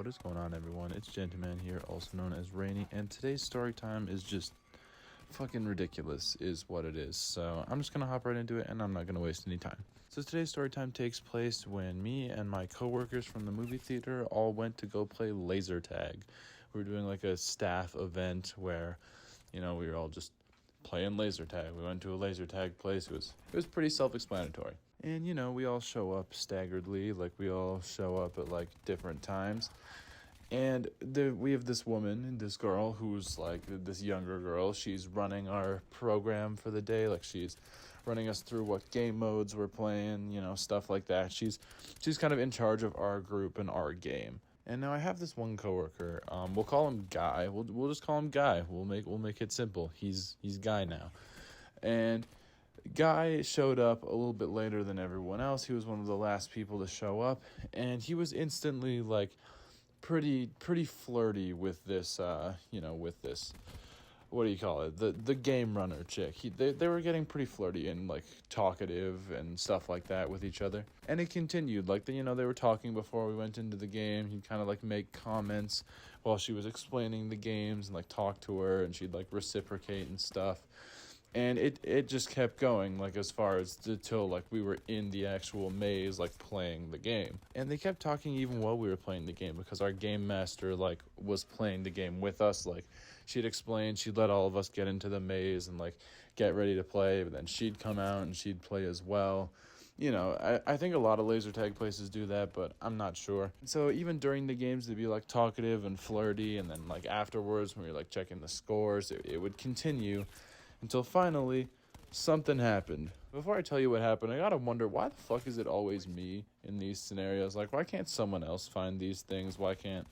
What is going on, everyone? It's GentooMan here, also known as Rainy, and today's story time is just fucking ridiculous is what it is. So I'm just gonna hop right into it, and I'm not gonna waste any time. So today's story time takes place when me and my coworkers from the movie theater all went to go play laser tag. We were doing like a staff event where, we were all just playing laser tag. We went to a laser tag place. It was pretty self-explanatory. And, we all show up staggeredly, like we all show up at like different times. And we have this woman, this girl, who's like this younger girl. She's running our program for the day. Like she's running us through what game modes we're playing, stuff like that. She's kind of in charge of our group and our game. And now I have this one coworker. We'll call him Guy. We'll just call him Guy. We'll make it simple. He's Guy now. And Guy showed up a little bit later than everyone else. He was one of the last people to show up, and he was instantly like pretty flirty with this with this, what do you call it, the game runner chick. They were getting pretty flirty and like talkative and stuff like that with each other, and it continued. Like they were talking before we went into the game. He'd kind of like make comments while she was explaining the games and like talk to her, and she'd like reciprocate and stuff. And it just kept going, like, as far as till, like, we were in the actual maze, like, playing the game. And they kept talking even while we were playing the game, because our game master, like, was playing the game with us. Like, she'd explain, she'd let all of us get into the maze and, like, get ready to play. But then she'd come out and she'd play as well. I think a lot of laser tag places do that, but I'm not sure. So even during the games, they'd be, like, talkative and flirty. And then, like, afterwards, when we were, like, checking the scores, it would continue until finally something happened. Before I tell you what happened, I gotta wonder, why the fuck is it always me in these scenarios? Like, why can't someone else find these things? Why can't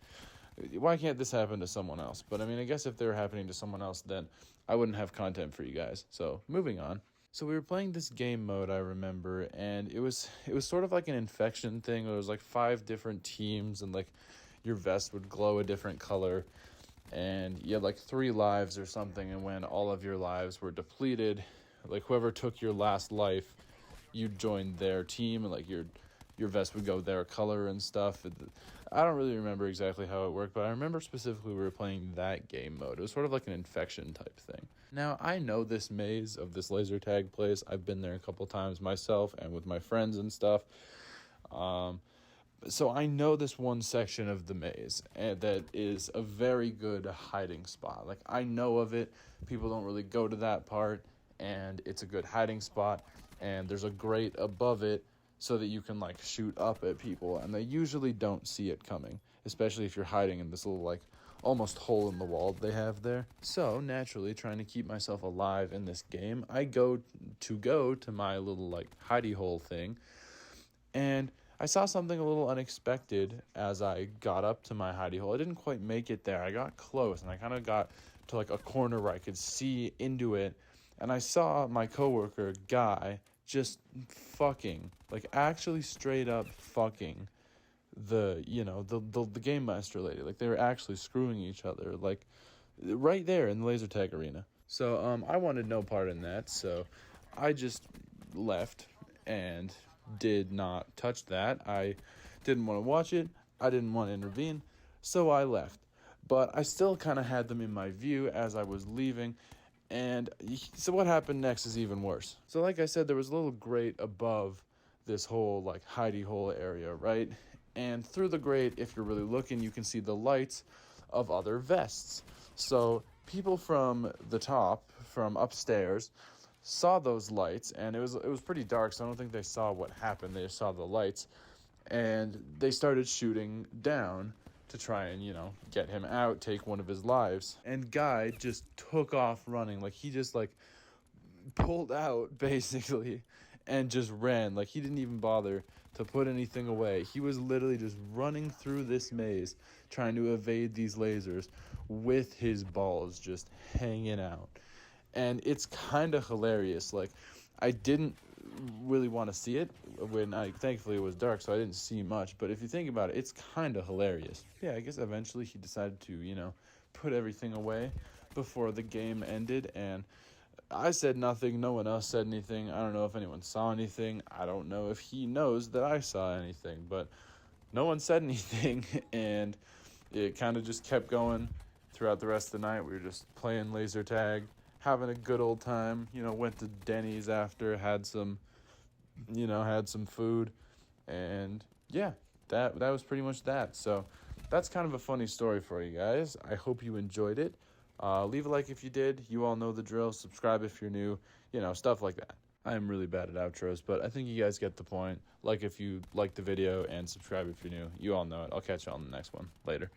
this happen to someone else? But I mean, I guess if they were happening to someone else, then I wouldn't have content for you guys. So moving on. So we were playing this game mode, I remember, and it was sort of like an infection thing. There was like 5 different teams, and like your vest would glow a different color. And you had like 3 lives or something, and when all of your lives were depleted, like whoever took your last life, you joined their team, and like your vest would go their color and stuff. I don't really remember exactly how it worked, but I remember specifically we were playing that game mode. It was sort of like an infection type thing. Now, I know this maze of this laser tag place. I've been there a couple times myself and with my friends and stuff. So I know this one section of the maze, and that is a very good hiding spot. Like, I know of it. People don't really go to that part, and it's a good hiding spot. And there's a grate above it so that you can, like, shoot up at people, and they usually don't see it coming, especially if you're hiding in this little, like, almost hole in the wall they have there. So, naturally, trying to keep myself alive in this game, I go to my little, like, hidey hole thing, and I saw something a little unexpected as I got up to my hidey hole. I didn't quite make it there. I got close, and I kind of got to like a corner where I could see into it, and I saw my coworker, Guy, just fucking, like actually straight up fucking the game master lady. Like they were actually screwing each other, like right there in the laser tag arena. So I wanted no part in that, so I just left and did not touch that. I didn't want to watch it. I didn't want to intervene, so I left. But I still kind of had them in my view as I was leaving, and so what happened next is even worse. So like I said, there was a little grate above this whole like hidey hole area, right? And through the grate, if you're really looking, you can see the lights of other vests. So people from the top, from upstairs, saw those lights, and it was pretty dark, so I don't think they saw what happened. They just saw the lights, and they started shooting down to try and, get him out, take one of his lives. And Guy just took off running. Like, he just, like, pulled out, basically, and just ran. Like, he didn't even bother to put anything away. He was literally just running through this maze, trying to evade these lasers with his balls just hanging out. And it's kind of hilarious. Like, I didn't really want to see it thankfully it was dark, so I didn't see much. But if you think about it, it's kind of hilarious. Yeah, I guess eventually he decided to, put everything away before the game ended. And I said nothing. No one else said anything. I don't know if anyone saw anything. I don't know if he knows that I saw anything. But no one said anything. And it kind of just kept going throughout the rest of the night. We were just playing laser tag, having a good old time. Went to Denny's after, had some food, and yeah, that was pretty much that. So that's kind of a funny story for you guys. I hope you enjoyed it. Leave a like if you did. You all know the drill. Subscribe if you're new. Stuff like that. I am really bad at outros, but I think you guys get the point. Like if you like the video, and subscribe if you're new. You all know it. I'll catch you on the next one. Later.